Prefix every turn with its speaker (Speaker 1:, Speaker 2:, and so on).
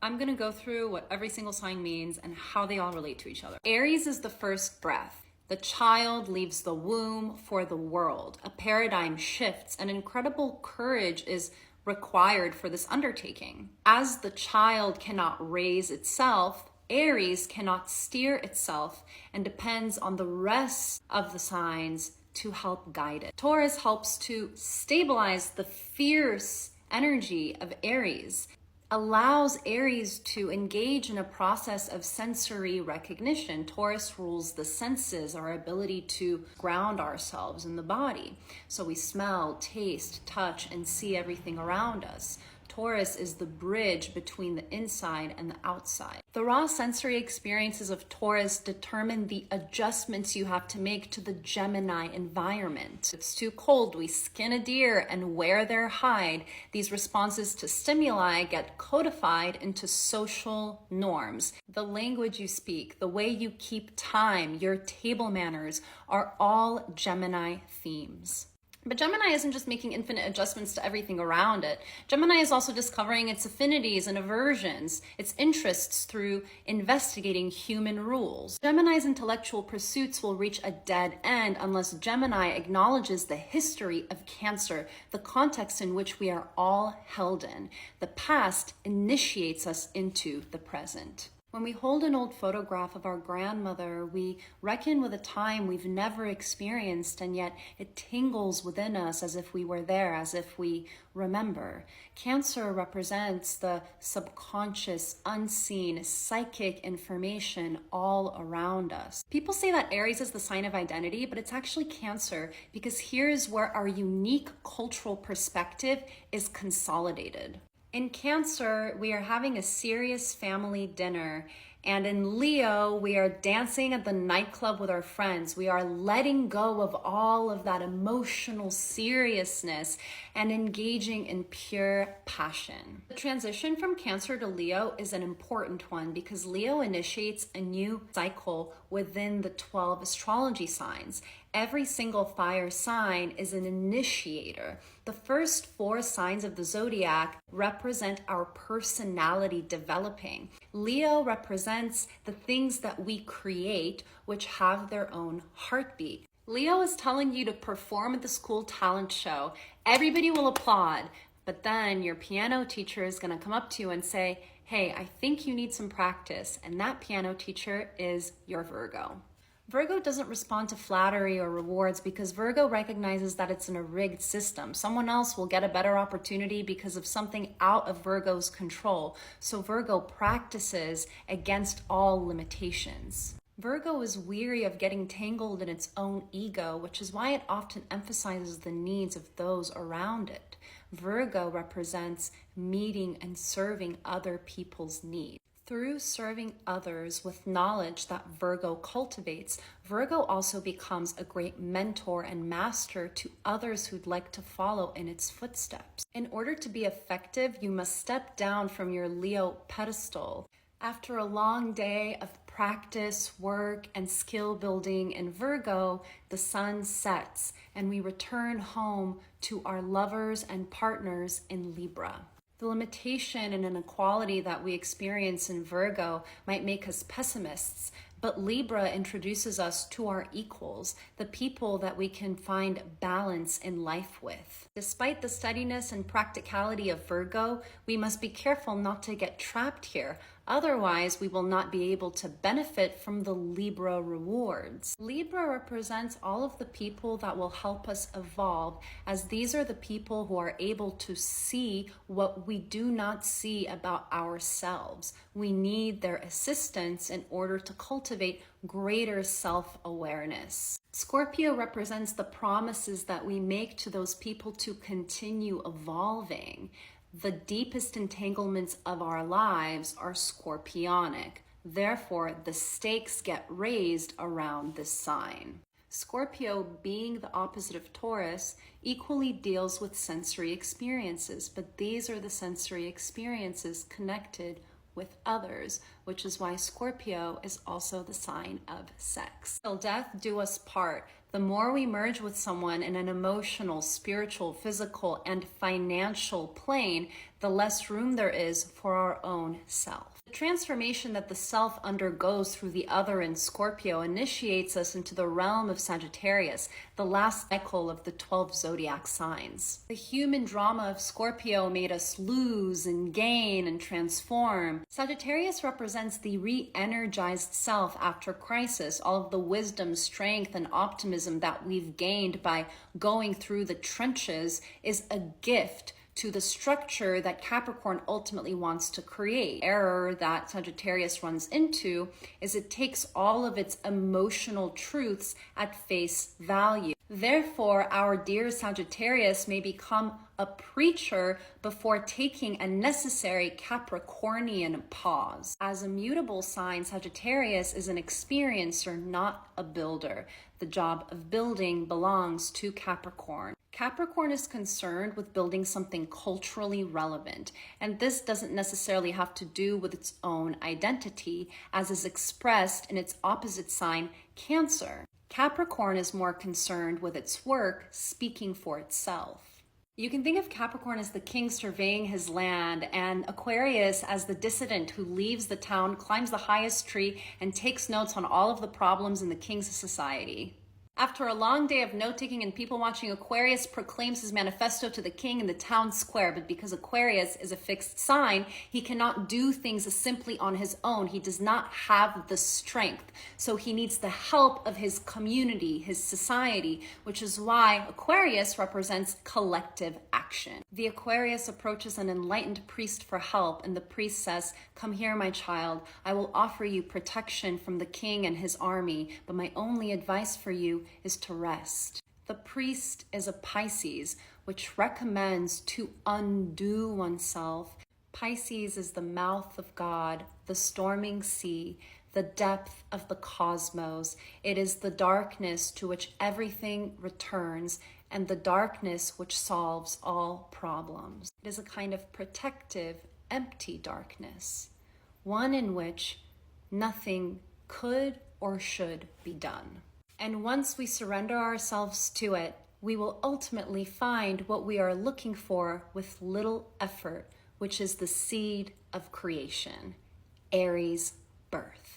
Speaker 1: I'm gonna go through what every single sign means and how they all relate to each other. Aries is the first breath. The child leaves the womb for the world. A paradigm shifts, and incredible courage is required for this undertaking. As the child cannot raise itself, Aries cannot steer itself and depends on the rest of the signs to help guide it. Taurus helps to stabilize the fierce energy of Aries, allows Aries to engage in a process of sensory recognition. Taurus rules the senses, our ability to ground ourselves in the body. So we smell, taste, touch, and see everything around us. Taurus is the bridge between the inside and the outside. The raw sensory experiences of Taurus determine the adjustments you have to make to the Gemini environment. If it's too cold, we skin a deer and wear their hide. These responses to stimuli get codified into social norms. The language you speak, the way you keep time, your table manners are all Gemini themes. But Gemini isn't just making infinite adjustments to everything around it. Gemini is also discovering its affinities and aversions, its interests through investigating human rules. Gemini's intellectual pursuits will reach a dead end unless Gemini acknowledges the history of Cancer, the context in which we are all held in. The past initiates us into the present. When we hold an old photograph of our grandmother, we reckon with a time we've never experienced, and yet it tingles within us as if we were there, as if we remember. Cancer represents the subconscious, unseen, psychic information all around us. People say that Aries is the sign of identity, but it's actually Cancer, because here's where our unique cultural perspective is consolidated. In Cancer, we are having a serious family dinner, and in Leo, we are dancing at the nightclub with our friends. We are letting go of all of that emotional seriousness and engaging in pure passion. The transition from Cancer to Leo is an important one because Leo initiates a new cycle within the 12 astrology signs. Every single fire sign is an initiator. The first 4 signs of the zodiac represent our personality developing. Leo represents the things that we create, which have their own heartbeat. Leo is telling you to perform at the school talent show. Everybody will applaud, but then your piano teacher is going to come up to you and say, hey, I think you need some practice. And that piano teacher is your Virgo. Virgo doesn't respond to flattery or rewards because Virgo recognizes that it's in a rigged system. Someone else will get a better opportunity because of something out of Virgo's control. So Virgo practices against all limitations. Virgo is weary of getting tangled in its own ego, which is why it often emphasizes the needs of those around it. Virgo represents meeting and serving other people's needs. Through serving others with knowledge that Virgo cultivates, Virgo also becomes a great mentor and master to others who'd like to follow in its footsteps. In order to be effective, you must step down from your Leo pedestal. After a long day of practice, work, and skill building in Virgo, the sun sets and we return home to our lovers and partners in Libra. The limitation and inequality that we experience in Virgo might make us pessimists, but Libra introduces us to our equals, the people that we can find balance in life with. Despite the steadiness and practicality of Virgo, we must be careful not to get trapped here. Otherwise, we will not be able to benefit from the Libra rewards. Libra represents all of the people that will help us evolve, as these are the people who are able to see what we do not see about ourselves. We need their assistance in order to cultivate greater self-awareness. Scorpio represents the promises that we make to those people to continue evolving. The deepest entanglements of our lives are scorpionic. Therefore, the stakes get raised around this sign. Scorpio, being the opposite of Taurus, equally deals with sensory experiences, but these are the sensory experiences connected with others, which is why Scorpio is also the sign of sex. Till death do us part. The more we merge with someone in an emotional, spiritual, physical, and financial plane, the less room there is for our own self. The transformation that the self undergoes through the other in Scorpio initiates us into the realm of Sagittarius, the last cycle of the 12 zodiac signs. The human drama of Scorpio made us lose and gain and transform. Sagittarius represents the re-energized self after crisis, all of the wisdom, strength, and optimism that we've gained by going through the trenches is a gift to the structure that Capricorn ultimately wants to create. Error that Sagittarius runs into is it takes all of its emotional truths at face value. Therefore, our dear Sagittarius may become a preacher before taking a necessary Capricornian pause. As a mutable sign, Sagittarius is an experiencer, not a builder. The job of building belongs to Capricorn. Capricorn is concerned with building something culturally relevant, and this doesn't necessarily have to do with its own identity, as is expressed in its opposite sign, Cancer. Capricorn is more concerned with its work speaking for itself. You can think of Capricorn as the king surveying his land, and Aquarius as the dissident who leaves the town, climbs the highest tree, and takes notes on all of the problems in the king's society. After a long day of note-taking and people-watching, Aquarius proclaims his manifesto to the king in the town square. But because Aquarius is a fixed sign, he cannot do things simply on his own. He does not have the strength. So he needs the help of his community, his society, which is why Aquarius represents collective action. The Aquarius approaches an enlightened priest for help, and the priest says, "Come here, my child. I will offer you protection from the king and his army, but my only advice for you is to rest." The priest is a Pisces, which recommends to undo oneself. Pisces is the mouth of God, the storming sea, the depth of the cosmos. It is the darkness to which everything returns, and the darkness which solves all problems. It is a kind of protective, empty darkness, one in which nothing could or should be done. And once we surrender ourselves to it, we will ultimately find what we are looking for with little effort, which is the seed of creation, Aries birth.